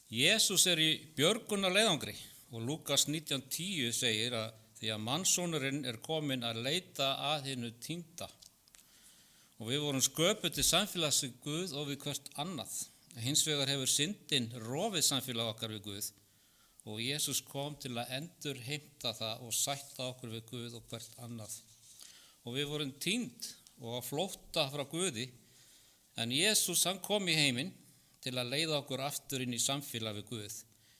Jesús í björgunarleiðangri og Lúkas 19:10 segir að því að mannssonurinn kominn að leita að hinu týnda. Og við vorum sköpuð til samfélags við Guð og við hvert annað. Hins vegar hefur syndin rofið samfélag okkar við Guð og Jesús kom til að endurheimta það og sætta okkur við Guð og hvert annað. Og við vorum týnd og á flótta frá Guði, en Jesús hann kom í heiminn til að leiða okkur aftur inn í samfélag við Guð.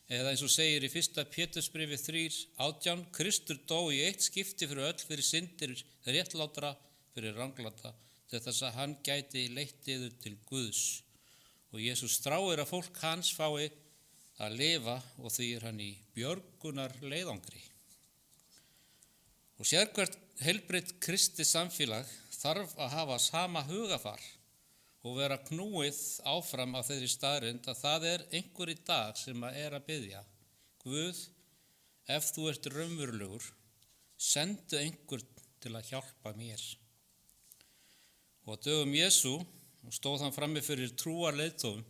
Eða eins og segir í 1. Pétursbréfi 3:18, Kristur dó í eitt skipti fyrir öll fyrir syndir réttlátra, fyrir ranglata, til þess að hann gæti leitt yður til Guðs. Og Jesús þráir að fólk hans fái að lifa og því hann í björgunar leiðangri. Og sérhvert heilbrigt kristi samfélag þarf að hafa sama hugafar og vera knúið áfram á þeirri staðreynd að það einhver í dag sem að biðja. Guð, ef þú ert raunverulegur, sendu einhver til að hjálpa mér. Og á dögum Jesú stóð hann frammi fyrir trúarleiðtogum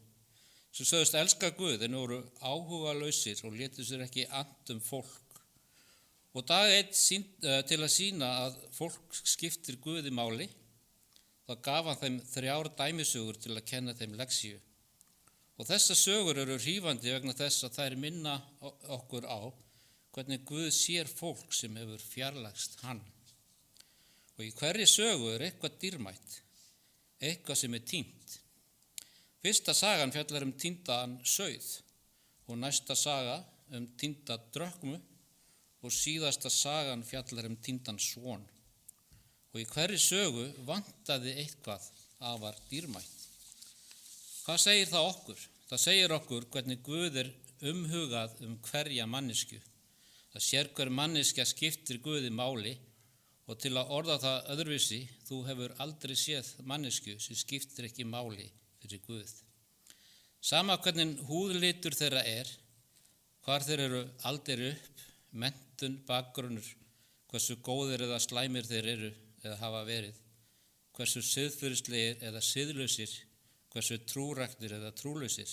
sem sögðust elska Guð en voru áhugalausir og létu sér ekki annt fólk. Og dag einn til að sýna að fólk skiptir Guði máli, þá gaf hann þeim 3 dæmisögur til að kenna þeim lexíu. Og þessar sögur eru hrífandi vegna þess að þær minna okkur á hvernig Guð sér fólk sem hefur fjarlægst hann. Og í hverri sögu eitthvað dýrmætt, eitthvað sem týnt. Fyrsta sagan fjallar týndan sauð og næsta saga týnda drökmu og síðasta sagan fjallar týndan son. Og í hverri sögu vantaði eitthvað afar dýrmætt. Hvað segir það okkur? Það segir okkur hvernig Guð umhugað hverja manneskju. Það sér hver manneskja skiptir Guði máli og til að orða það öðruvísi, þú hefur aldrei séð manneskju sem skiptir ekki máli fyrir Guð. Sama hvernig húðlitur þeirra hvar þeir eru aldir upp, menntun, bakgrunnur, hversu góðir eða slæmir þeir eru eða hafa verið, hversu siðferðislegir eða siðlausir, hversu trúræktir eða trúlausir.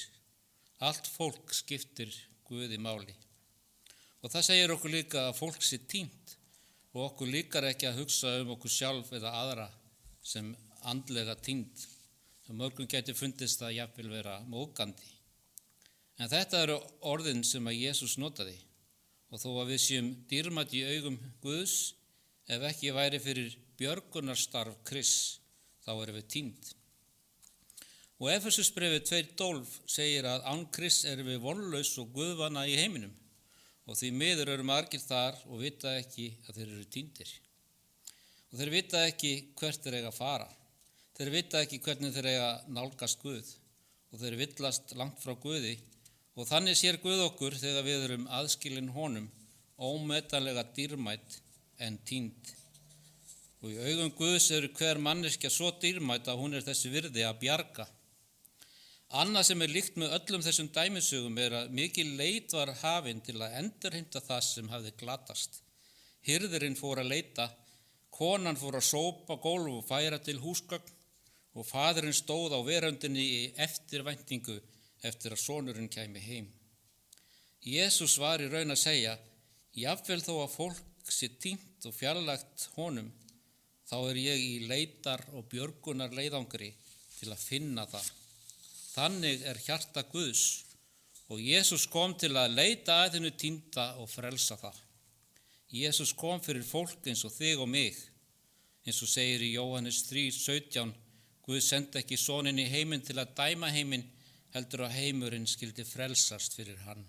Allt fólk skiptir Guði máli. Og það segir okkur líka að fólk sé týnt og okkur líkar ekki að hugsa okkur sjálf eða aðra sem andlega týnd. Mörgum gæti fundist það jafnvel vera móðgandi. En þetta eru orðin sem að Jesús notaði og þó að við séum dýrmæt í augum Guðs, ef ekki væri fyrir björgunarstarf Krists, þá erum við týnd. Og Efesusbréfið 2:12 segir að án Krists erum við vonlaus og guðvana í heiminum og því miður eru margir þar og vita ekki að þeir eru týndir. Og þeir vita ekki hvert þeir eiga að fara. Þeir vita ekki hvernig þeir eiga nálgast Guð og þeir villast langt frá Guði og þannig sér Guð okkur þegar við erum aðskilin honum, ómetanlega dýrmætt en týnd. Og í augum Guðs hver manneskja svo dýrmætt að hún þessi virði að bjarga. Annað sem líkt með öllum þessum dæmisögum að mikil leit var hafin til að endurheimta það sem hafði glatast. Hirðirinn fór að leita, konan fór að sópa gólf og færa til húsgögn og faðirinn stóð á veröndinni í eftirvæntingu eftir að sonurinn kæmi heim. Jesús var í raun að segja, jafnvel þó að fólk sé týnt og fjarlægt honum, þá ég í leitar og björgunar leiðangri til að finna það. Þannig hjarta Guðs og Jesús kom til að leita að hinu týnda og frelsa það. Jesús kom fyrir fólk eins og þig og mig. Eins og segir í Jóhannes 3:17, Guð sendi ekki soninn í heiminn til að dæma heiminn, heldur að heimurinn skyldi frelsast fyrir hann.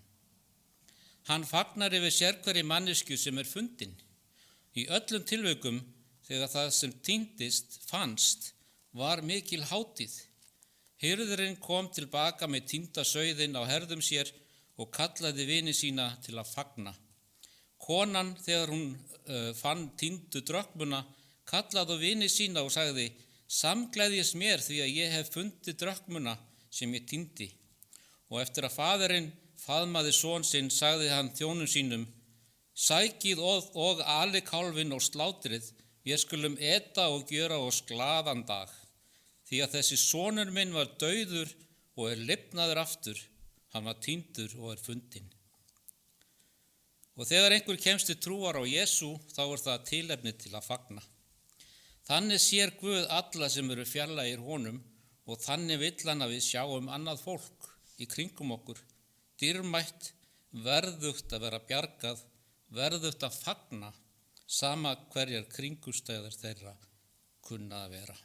Hann fagnar yfir sérhverri manneskju sem fundin. Í öllum tilvikum þegar það sem týndist fannst var mikil hátíð. Hirðirinn kom tilbaka með týnda sauðinn á herðum sér og kallaði vini sína til að fagna. Konan þegar hún fann týndu drökmuna kallaði á vini sína og sagði, samgleðjist mér því að ég hef fundið drökmuna sem ég týndi. Og eftir að faðirinn faðmaði son sinn sagði hann þjónum sínum, sækið og ali kálfinn og slátrið, við skulum eta og gjöra oss glaðan dag. Því að þessi sonur minn var dauður og lifnaður aftur Hann var týndur og fundinn. Og þegar einhver kemst til trúar á Jesú, þá það tilefni til að fagna. Þannig sér Guð alla sem eru fjarlægir honum og þannig vill hann að við sjáum annað fólk í kringum okkur, dýrmætt, verðugt að vera bjargað, verðugt að fagna, sama hverjar kringumstæður þeirra kunna að vera.